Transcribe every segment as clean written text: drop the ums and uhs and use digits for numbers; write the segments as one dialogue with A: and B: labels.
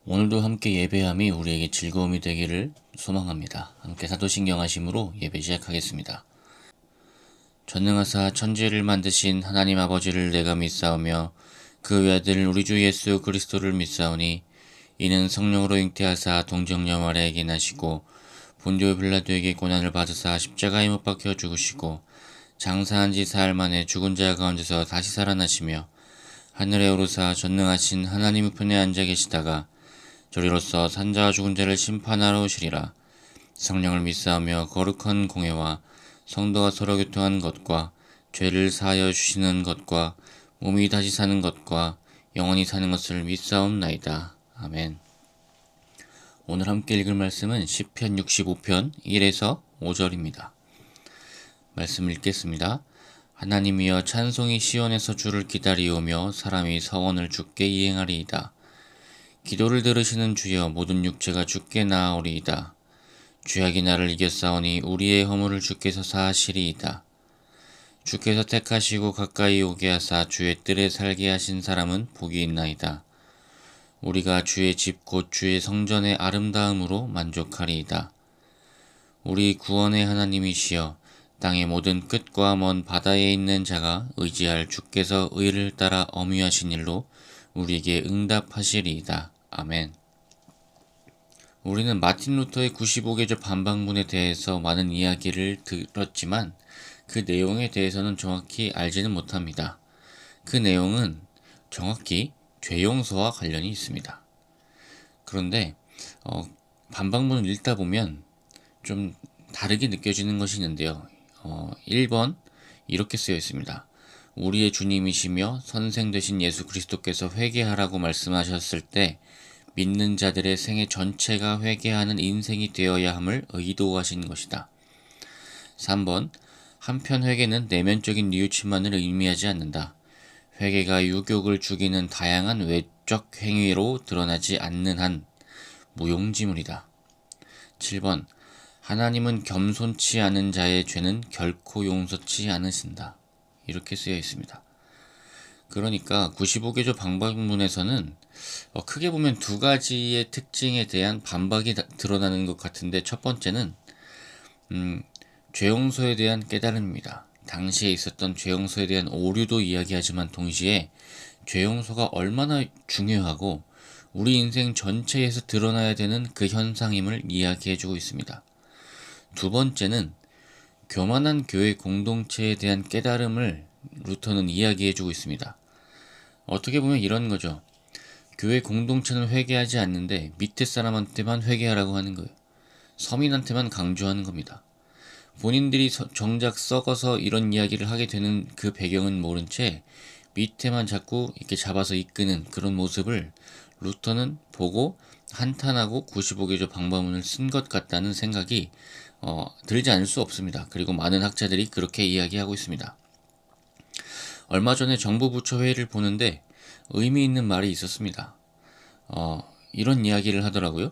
A: 오늘도 함께 예배함이 우리에게 즐거움이 되기를 소망합니다. 함께 사도신경하심으로 예배 시작하겠습니다. 전능하사 천지를 만드신 하나님 아버지를 내가 믿사오며 그 외아들 우리 주 예수 그리스도를 믿사오니 이는 성령으로 잉태하사 동정녀 마리아에게 나시고 본디오 빌라도에게 고난을 받으사 십자가에 못 박혀 죽으시고 장사한 지 사흘 만에 죽은 자 가운데서 다시 살아나시며 하늘에 오르사 전능하신 하나님 우편에 앉아 계시다가 저리로서 산자와 죽은 자를 심판하러 오시리라. 성령을 믿사오며 거룩한 공회와 성도가 서로 교통하는 것과 죄를 사하여 주시는 것과 몸이 다시 사는 것과 영원히 사는 것을 믿사옵나이다. 아멘. 오늘 함께 읽을 말씀은 시편 65편 1에서 5절입니다. 말씀 읽겠습니다. 하나님이여 찬송이 시온에서 주를 기다리오며 사람이 서원을 주께 이행하리이다. 기도를 들으시는 주여 모든 육체가 주께 나아오리이다. 죄악이 나를 이겼사오니 우리의 허물을 주께서 사하시리이다. 주께서 택하시고 가까이 오게 하사 주의 뜰에 살게 하신 사람은 복이 있나이다. 우리가 주의 집 곧 주의 성전의 아름다움으로 만족하리이다. 우리 구원의 하나님이시여 땅의 모든 끝과 먼 바다에 있는 자가 의지할 주께서 의를 따라 엄위하신 일로 우리에게 응답하시리이다. 아멘. 우리는 마틴 루터의 95개조 반박문에 대해서 많은 이야기를 들었지만 그 내용에 대해서는 정확히 알지는 못합니다. 그 내용은 정확히 죄 용서와 관련이 있습니다. 그런데 반박문을 읽다 보면 좀 다르게 느껴지는 것이 있는데요. 1번 이렇게 쓰여 있습니다. 우리의 주님이시며 선생 되신 예수 그리스도께서 회개하라고 말씀하셨을 때 믿는 자들의 생애 전체가 회개하는 인생이 되어야 함을 의도하신 것이다. 3번 한편 회개는 내면적인 뉘우침만을 의미하지 않는다. 회개가 유욕을 죽이는 다양한 외적 행위로 드러나지 않는 한 무용지물이다. 7번 하나님은 겸손치 않은 자의 죄는 결코 용서치 않으신다. 이렇게 쓰여 있습니다. 그러니까 95개조 반박문에서는 크게 보면 두 가지의 특징에 대한 반박이 드러나는 것 같은데, 첫 번째는 죄 용서에 대한 깨달음입니다. 당시에 있었던 죄 용서에 대한 오류도 이야기하지만 동시에 죄 용서가 얼마나 중요하고 우리 인생 전체에서 드러나야 되는 그 현상임을 이야기해주고 있습니다. 두 번째는 교만한 교회 공동체에 대한 깨달음을 루터는 이야기해주고 있습니다. 어떻게 보면 이런 거죠. 교회 공동체는 회개하지 않는데 밑에 사람한테만 회개하라고 하는 거예요. 서민한테만 강조하는 겁니다. 본인들이 정작 썩어서 이런 이야기를 하게 되는 그 배경은 모른 채 밑에만 자꾸 이렇게 잡아서 이끄는 그런 모습을 루터는 보고 한탄하고 95개조 방법문을 쓴 것 같다는 생각이 들지 않을 수 없습니다. 그리고 많은 학자들이 그렇게 이야기하고 있습니다. 얼마 전에 정부 부처 회의를 보는데 의미 있는 말이 있었습니다. 이런 이야기를 하더라고요.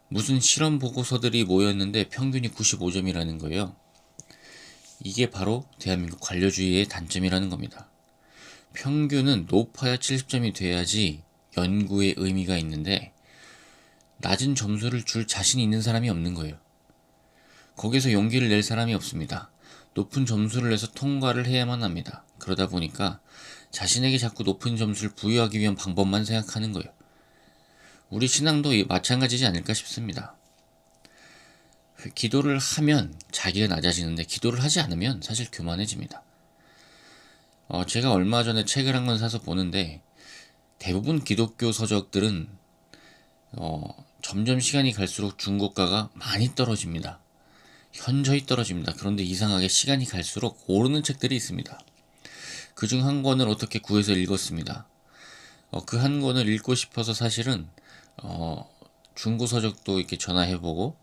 A: 무슨 실험 보고서들이 모였는데 평균이 95점이라는 거예요. 이게 바로 대한민국 관료주의의 단점이라는 겁니다. 평균은 높아야 70점이 돼야지 연구의 의미가 있는데 낮은 점수를 줄 자신이 있는 사람이 없는 거예요. 거기서 용기를 낼 사람이 없습니다. 높은 점수를 내서 통과를 해야만 합니다. 그러다 보니까 자신에게 자꾸 높은 점수를 부여하기 위한 방법만 생각하는 거예요. 우리 신앙도 마찬가지지 않을까 싶습니다. 기도를 하면 자기가 낮아지는데 기도를 하지 않으면 사실 교만해집니다. 제가 얼마 전에 책을 한 권 사서 보는데 대부분 기독교 서적들은 점점 시간이 갈수록 중고가가 많이 떨어집니다. 현저히 떨어집니다. 그런데 이상하게 시간이 갈수록 오르는 책들이 있습니다. 그중 한 권을 어떻게 구해서 읽었습니다. 그 한 권을 읽고 싶어서 사실은 중고 서적도 이렇게 전화해보고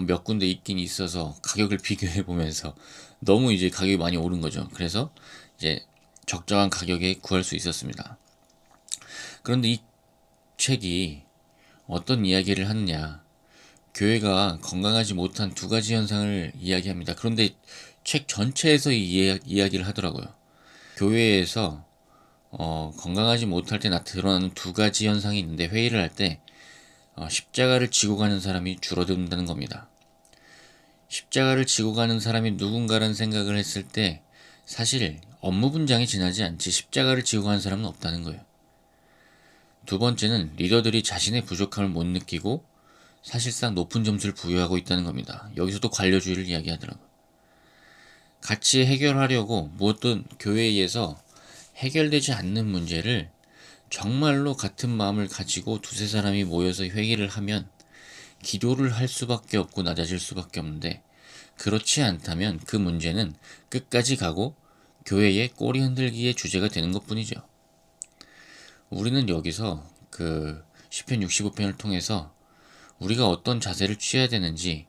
A: 몇 군데 있긴 있어서 가격을 비교해보면서 너무 이제 가격이 많이 오른 거죠. 그래서 이제 적정한 가격에 구할 수 있었습니다. 그런데 이 책이 어떤 이야기를 하느냐, 교회가 건강하지 못한 두 가지 현상을 이야기합니다. 그런데 책 전체에서 이 이야기를 하더라고요. 교회에서 건강하지 못할 때 드러나는 두 가지 현상이 있는데, 회의를 할 때 십자가를 지고 가는 사람이 줄어든다는 겁니다. 십자가를 지고 가는 사람이 누군가라는 생각을 했을 때 사실 업무 분장이 지나지 않지 십자가를 지고 가는 사람은 없다는 거예요. 두 번째는 리더들이 자신의 부족함을 못 느끼고 사실상 높은 점수를 부여하고 있다는 겁니다. 여기서도 관료주의를 이야기하더라고요. 같이 해결하려고 모든 교회에서 해결되지 않는 문제를 정말로 같은 마음을 가지고 두세 사람이 모여서 회의를 하면 기도를 할 수밖에 없고 낮아질 수밖에 없는데, 그렇지 않다면 그 문제는 끝까지 가고 교회의 꼬리 흔들기의 주제가 되는 것뿐이죠. 우리는 여기서 그 시편 65편을 통해서 우리가 어떤 자세를 취해야 되는지,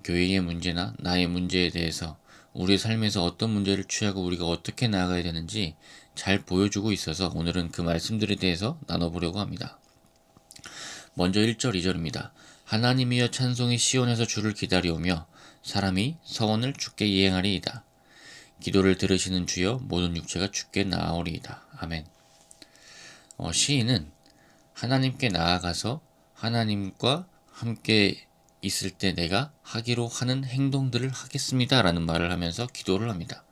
A: 교회의 문제나 나의 문제에 대해서 우리의 삶에서 어떤 문제를 취하고 우리가 어떻게 나아가야 되는지 잘 보여주고 있어서 오늘은 그 말씀들에 대해서 나눠보려고 합니다. 먼저 1절 2절입니다. 하나님이여 찬송이 시온에서 주를 기다려오며 사람이 서원을 주께 이행하리이다. 기도를 들으시는 주여 모든 육체가 주께 나아오리이다. 아멘. 시인은 하나님께 나아가서 하나님과 함께 있을 때 내가 하기로 하는 행동들을 하겠습니다 라는 말을 하면서 기도를 합니다.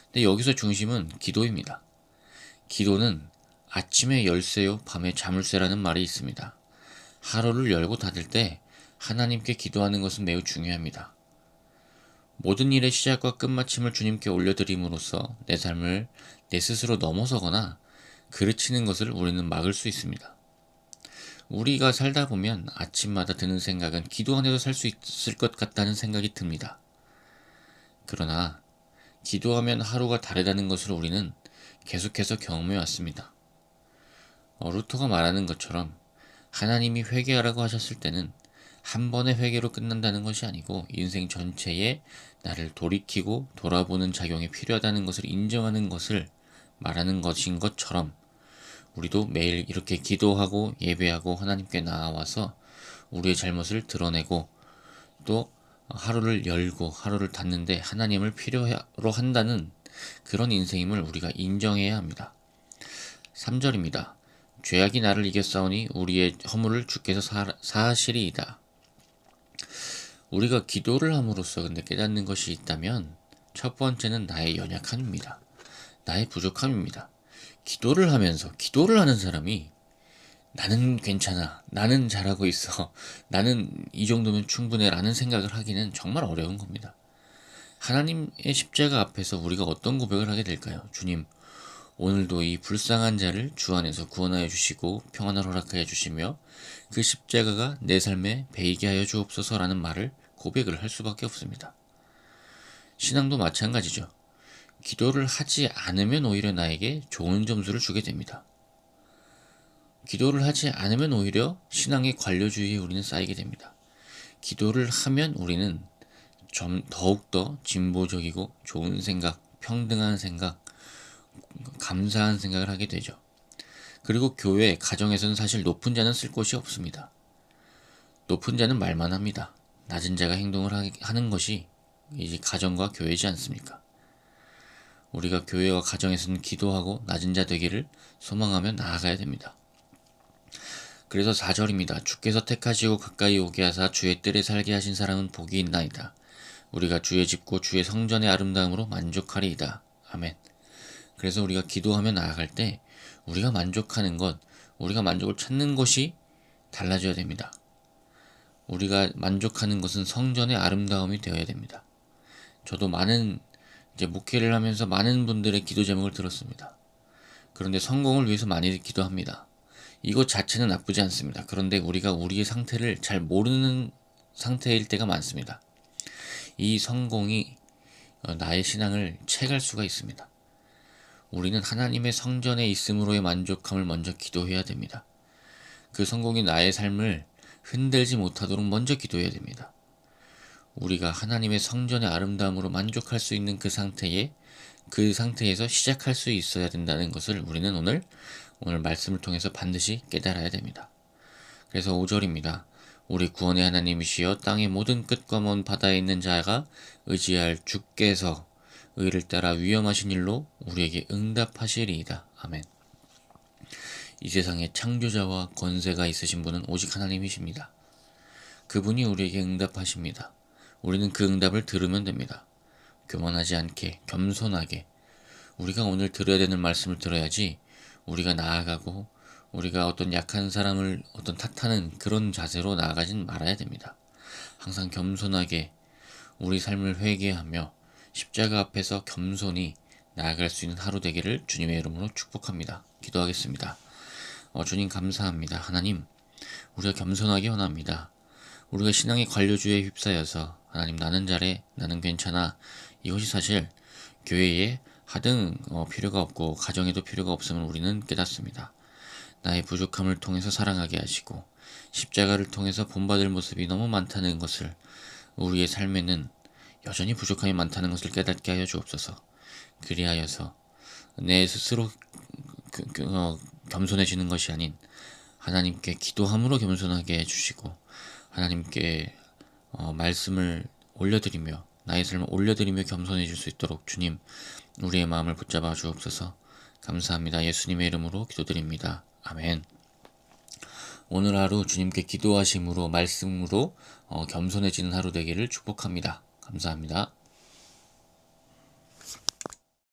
A: 근데 여기서 중심은 기도입니다. 기도는 아침에 열쇠요 밤에 자물쇠라는 말이 있습니다. 하루를 열고 닫을 때 하나님께 기도하는 것은 매우 중요합니다. 모든 일의 시작과 끝마침을 주님께 올려드림으로써 내 삶을 내 스스로 넘어서거나 그르치는 것을 우리는 막을 수 있습니다. 우리가 살다 보면 아침마다 드는 생각은 기도 안 해도 살 수 있을 것 같다는 생각이 듭니다. 그러나 기도하면 하루가 다르다는 것을 우리는 계속해서 경험해 왔습니다. 루터가 말하는 것처럼 하나님이 회개하라고 하셨을 때는 한 번의 회개로 끝난다는 것이 아니고 인생 전체에 나를 돌이키고 돌아보는 작용이 필요하다는 것을 인정하는 것을 말하는 것인 것처럼, 우리도 매일 이렇게 기도하고 예배하고 하나님께 나아와서 우리의 잘못을 드러내고 또 하루를 열고 하루를 닫는데 하나님을 필요로 한다는 그런 인생임을 우리가 인정해야 합니다. 3절입니다. 죄악이 나를 이겼사오니 우리의 허물을 주께서 사하시리이다. 우리가 기도를 함으로써 근데 깨닫는 것이 있다면 첫 번째는 나의 연약함입니다. 나의 부족함입니다. 기도를 하면서 기도를 하는 사람이 나는 괜찮아, 나는 잘하고 있어, 나는 이 정도면 충분해 라는 생각을 하기는 정말 어려운 겁니다. 하나님의 십자가 앞에서 우리가 어떤 고백을 하게 될까요? 주님, 오늘도 이 불쌍한 자를 주 안에서 구원하여 주시고 평안을 허락하여 주시며 그 십자가가 내 삶에 배이게 하여 주옵소서라는 말을 고백을 할 수밖에 없습니다. 신앙도 마찬가지죠. 기도를 하지 않으면 오히려 나에게 좋은 점수를 주게 됩니다. 기도를 하지 않으면 오히려 신앙의 관료주의에 우리는 쌓이게 됩니다. 기도를 하면 우리는 좀 더욱더 진보적이고 좋은 생각, 평등한 생각, 감사한 생각을 하게 되죠. 그리고 교회, 가정에서는 사실 높은 자는 쓸 곳이 없습니다. 높은 자는 말만 합니다. 낮은 자가 행동을 하는 것이 이제 가정과 교회지 않습니까? 우리가 교회와 가정에서는 기도하고 낮은 자 되기를 소망하며 나아가야 됩니다. 그래서 4절입니다. 주께서 택하시고 가까이 오게 하사 주의 뜰에 살게 하신 사람은 복이 있나이다. 우리가 주의 집고 주의 성전의 아름다움으로 만족하리이다. 아멘. 그래서 우리가 기도하며 나아갈 때 우리가 만족하는 것, 우리가 만족을 찾는 것이 달라져야 됩니다. 우리가 만족하는 것은 성전의 아름다움이 되어야 됩니다. 저도 이제 목회를 하면서 많은 분들의 기도 제목을 들었습니다. 그런데 성공을 위해서 많이 기도합니다. 이것 자체는 나쁘지 않습니다. 그런데 우리가 우리의 상태를 잘 모르는 상태일 때가 많습니다. 이 성공이 나의 신앙을 채갈 수가 있습니다. 우리는 하나님의 성전에 있음으로의 만족함을 먼저 기도해야 됩니다. 그 성공이 나의 삶을 흔들지 못하도록 먼저 기도해야 됩니다. 우리가 하나님의 성전의 아름다움으로 만족할 수 있는 그 상태에서 시작할 수 있어야 된다는 것을 우리는 오늘 말씀을 통해서 반드시 깨달아야 됩니다. 그래서 5절입니다. 우리 구원의 하나님이시여 땅의 모든 끝과 먼 바다에 있는 자가 의지할 주께서 의를 따라 위험하신 일로 우리에게 응답하시리이다. 아멘. 이 세상에 창조자와 권세가 있으신 분은 오직 하나님이십니다. 그분이 우리에게 응답하십니다. 우리는 그 응답을 들으면 됩니다. 교만하지 않게, 겸손하게 우리가 오늘 들어야 되는 말씀을 들어야지 우리가 나아가고 우리가 어떤 약한 사람을 어떤 탓하는 그런 자세로 나아가진 말아야 됩니다. 항상 겸손하게 우리 삶을 회개하며 십자가 앞에서 겸손히 나아갈 수 있는 하루 되기를 주님의 이름으로 축복합니다. 기도하겠습니다. 주님 감사합니다. 하나님, 우리가 겸손하게 원합니다. 우리가 신앙의 관료주의에 휩싸여서 하나님 나는 잘해, 나는 괜찮아, 이것이 사실 교회에 하등 필요가 없고 가정에도 필요가 없음을 우리는 깨닫습니다. 나의 부족함을 통해서 사랑하게 하시고 십자가를 통해서 본받을 모습이 너무 많다는 것을, 우리의 삶에는 여전히 부족함이 많다는 것을 깨닫게 하여 주옵소서. 그리하여서 내 스스로 겸손해지는 것이 아닌 하나님께 기도함으로 겸손하게 해주시고 하나님께 말씀을 올려드리며 나의 삶을 올려드리며 겸손해질 수 있도록 주님 우리의 마음을 붙잡아 주옵소서. 감사합니다. 예수님의 이름으로 기도드립니다. 아멘. 오늘 하루 주님께 기도하심으로 말씀으로 겸손해지는 하루 되기를 축복합니다. 감사합니다.